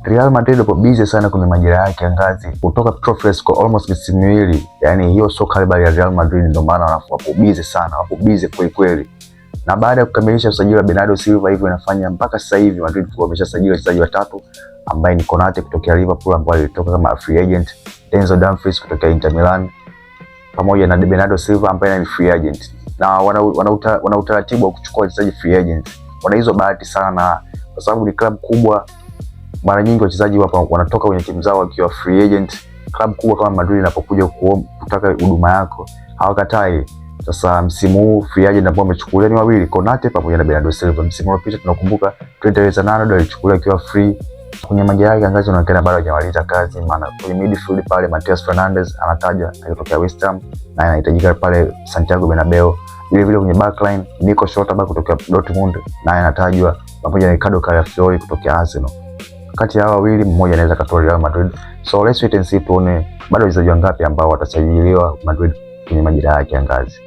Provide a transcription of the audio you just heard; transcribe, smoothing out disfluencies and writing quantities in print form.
Real Madrid wapo busy sana kwenye majira yake ya ngazi kutoka Petro Fresco almost misimu miwili. Yani hiyo sio caliber ya Real Madrid, ndio maana wapo busy sana, wapo busy kweli kweli. Na baada ya kukamilisha usajili wa Bernardo Silva, hivyo inafanya mpaka sasa hivi Madrid wameshasajili wachezaji watatu, ambaye ni Konate kutokea Liverpool ambaye alitoka kama free agent, Enzo Dumfries kutokea Inter Milan pamoja na Bernardo Silva ambaye ni free agent. Na wana utaratibu wa kuchukua wachezaji free agent. Wana hizo bahati sana kwa sababu ni club kubwa. Mara nyingi wachezaji wapo wanatoka kwenye timu zao wakiwa free agent. Club kubwa kama Madrid inapokuja kutaka huduma yako, hawakatai. Sasa msimu huu free agent ambao wamechukulia ni wawili, Konate pamoja na Bernardo Silva. Msimu uliopita tunakumbuka Trent Alexander-Arnold alichukuliwa akiwa free. Kwenye majira yake angazi unaonekana bado hajamaliza kazi, maana kwenye midfield pale Matheus Fernandes anatajwa akitokea West Ham na anahitajika pale Santiago Bernabeu. Vile vile kwenye backline Nico Schlotterbeck kutokea Dortmund naye anatajwa, pamoja na Ricardo Calafiori kutokea Arsenal. Kati ya hao wawili mmoja anaweza katoa Real Madrid. So let's wait and see tuone bado wachezaji wangapi ambao watasajiliwa Madrid kwenye majira yake ya ngazi.